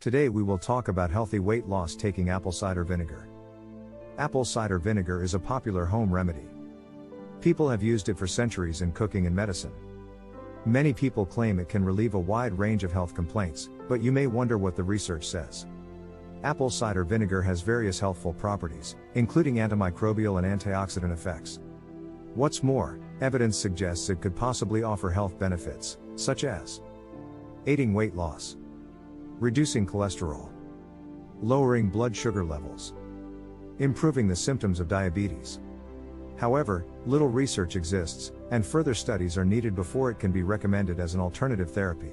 Today we will talk about healthy weight loss taking apple cider vinegar. Apple cider vinegar is a popular home remedy. People have used it for centuries in cooking and medicine. Many people claim it can relieve a wide range of health complaints, but you may wonder what the research says. Apple cider vinegar has various healthful properties, including antimicrobial and antioxidant effects. What's more, evidence suggests it could possibly offer health benefits, such as aiding weight loss, reducing cholesterol, lowering blood sugar levels, improving the symptoms of diabetes. However, little research exists, and further studies are needed before it can be recommended as an alternative therapy.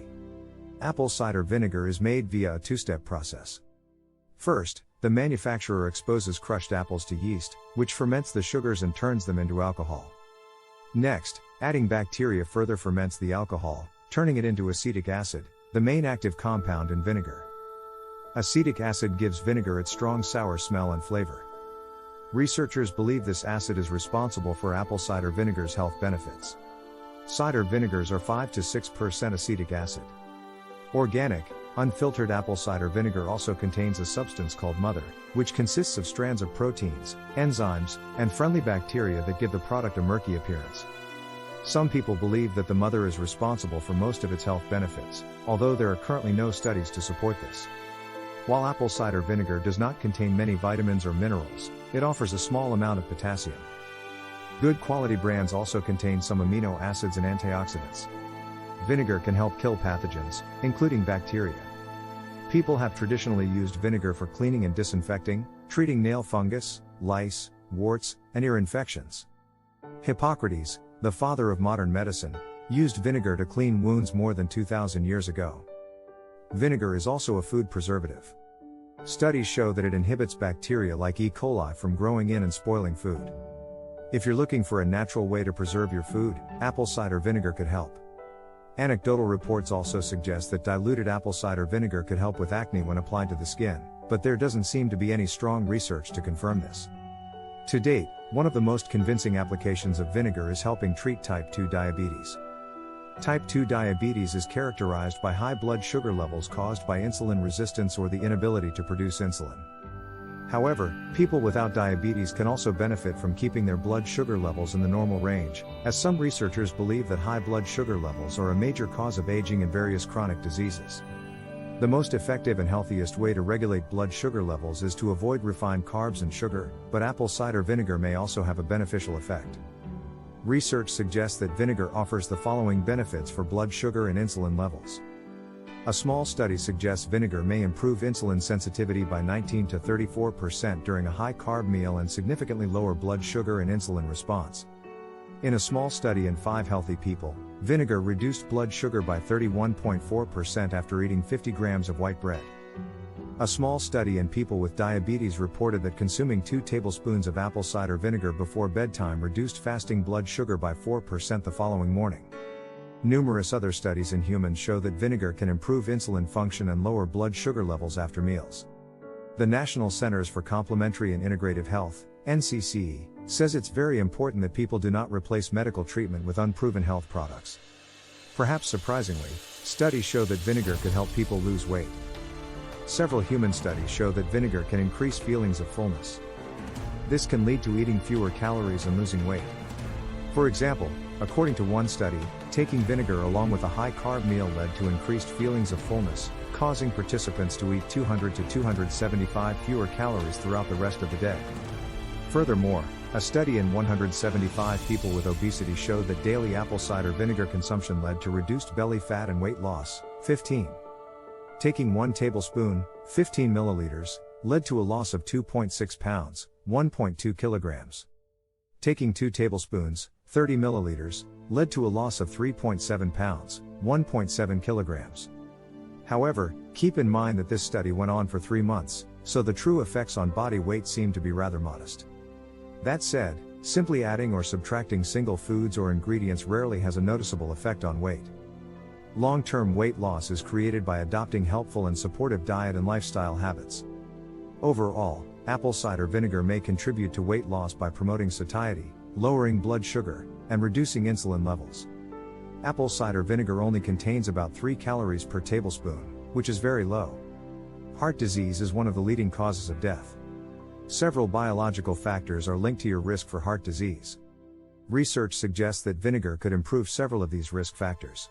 Apple cider vinegar is made via a two-step process. First, the manufacturer exposes crushed apples to yeast, which ferments the sugars and turns them into alcohol. Next, adding bacteria further ferments the alcohol, turning it into acetic acid, the main active compound in vinegar. Acetic acid gives vinegar its strong sour smell and flavor. Researchers believe this acid is responsible for apple cider vinegar's health benefits. Cider vinegars are 5 to 6% acetic acid. Organic, unfiltered apple cider vinegar also contains a substance called mother, which consists of strands of proteins, enzymes, and friendly bacteria that give the product a murky appearance. Some people believe that the mother is responsible for most of its health benefits, although there are currently no studies to support this. While apple cider vinegar does not contain many vitamins or minerals, it offers a small amount of potassium. Good quality brands also contain some amino acids and antioxidants. Vinegar can help kill pathogens, including bacteria. People have traditionally used vinegar for cleaning and disinfecting, treating nail fungus, lice, warts, and ear infections. Hippocrates, the father of modern medicine, used vinegar to clean wounds more than 2,000 years ago. Vinegar is also a food preservative. Studies show that it inhibits bacteria like E. coli from growing in and spoiling food. If you're looking for a natural way to preserve your food, apple cider vinegar could help. Anecdotal reports also suggest that diluted apple cider vinegar could help with acne when applied to the skin, but there doesn't seem to be any strong research to confirm this. To date, one of the most convincing applications of vinegar is helping treat type 2 diabetes. Type 2 diabetes is characterized by high blood sugar levels caused by insulin resistance or the inability to produce insulin. However, people without diabetes can also benefit from keeping their blood sugar levels in the normal range, as some researchers believe that high blood sugar levels are a major cause of aging and various chronic diseases. The most effective and healthiest way to regulate blood sugar levels is to avoid refined carbs and sugar, but apple cider vinegar may also have a beneficial effect. Research suggests that vinegar offers the following benefits for blood sugar and insulin levels. A small study suggests vinegar may improve insulin sensitivity by 19 to 34% during a high-carb meal and significantly lower blood sugar and insulin response. In a small study in 5 healthy people, vinegar reduced blood sugar by 31.4% after eating 50 grams of white bread. A small study in people with diabetes reported that consuming 2 tablespoons of apple cider vinegar before bedtime reduced fasting blood sugar by 4% the following morning. Numerous other studies in humans show that vinegar can improve insulin function and lower blood sugar levels after meals. The National Centers for Complementary and Integrative Health, NCCE, says it's very important that people do not replace medical treatment with unproven health products. Perhaps surprisingly, studies show that vinegar could help people lose weight. Several human studies show that vinegar can increase feelings of fullness. This can lead to eating fewer calories and losing weight. For example, according to one study, taking vinegar along with a high-carb meal led to increased feelings of fullness, causing participants to eat 200 to 275 fewer calories throughout the rest of the day. Furthermore, a study in 175 people with obesity showed that daily apple cider vinegar consumption led to reduced belly fat and weight loss. 15. Taking 1 tablespoon, 15 milliliters, led to a loss of 2.6 pounds, 1.2 kilograms. Taking 2 tablespoons, 30 milliliters, led to a loss of 3.7 pounds, 1.7 kilograms. However, keep in mind that this study went on for 3 months, so the true effects on body weight seem to be rather modest. That said, simply adding or subtracting single foods or ingredients rarely has a noticeable effect on weight. Long-term weight loss is created by adopting helpful and supportive diet and lifestyle habits. Overall, apple cider vinegar may contribute to weight loss by promoting satiety, lowering blood sugar, and reducing insulin levels. Apple cider vinegar only contains about 3 calories per tablespoon, which is very low. Heart disease is one of the leading causes of death. Several biological factors are linked to your risk for heart disease. Research suggests that vinegar could improve several of these risk factors.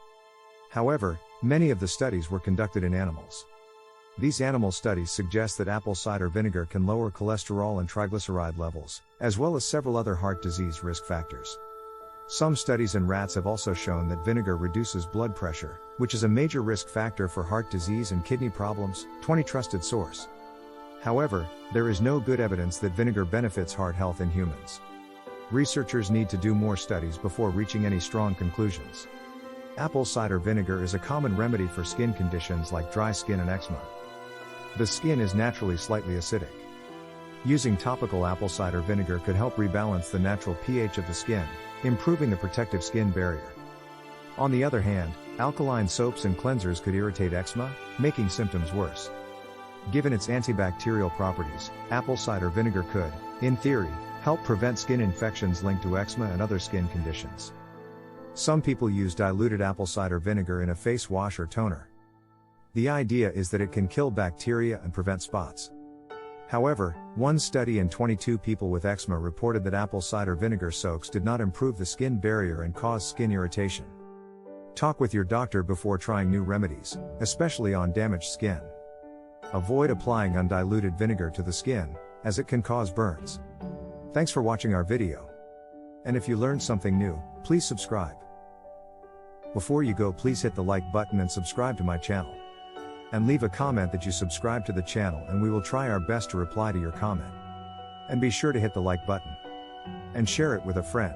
However, many of the studies were conducted in animals. These animal studies suggest that apple cider vinegar can lower cholesterol and triglyceride levels, as well as several other heart disease risk factors. Some studies in rats have also shown that vinegar reduces blood pressure, which is a major risk factor for heart disease and kidney problems. 20 trusted source. However, there is no good evidence that vinegar benefits heart health in humans. Researchers need to do more studies before reaching any strong conclusions. Apple cider vinegar is a common remedy for skin conditions like dry skin and eczema. The skin is naturally slightly acidic. Using topical apple cider vinegar could help rebalance the natural pH of the skin, improving the protective skin barrier. On the other hand, alkaline soaps and cleansers could irritate eczema, making symptoms worse. Given its antibacterial properties, apple cider vinegar could, in theory, help prevent skin infections linked to eczema and other skin conditions. Some people use diluted apple cider vinegar in a face wash or toner. The idea is that it can kill bacteria and prevent spots. However, one study in 22 people with eczema reported that apple cider vinegar soaks did not improve the skin barrier and caused skin irritation. Talk with your doctor before trying new remedies, especially on damaged skin. Avoid applying undiluted vinegar to the skin, as it can cause burns. Thanks for watching our video. And if you learned something new, please subscribe. Before you go, please hit the like button and subscribe to my channel. And leave a comment that you subscribe to the channel, and we will try our best to reply to your comment. And be sure to hit the like button. And share it with a friend.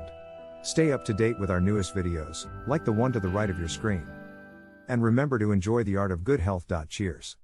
Stay up to date with our newest videos, like the one to the right of your screen. And remember to enjoy the art of good health. Cheers.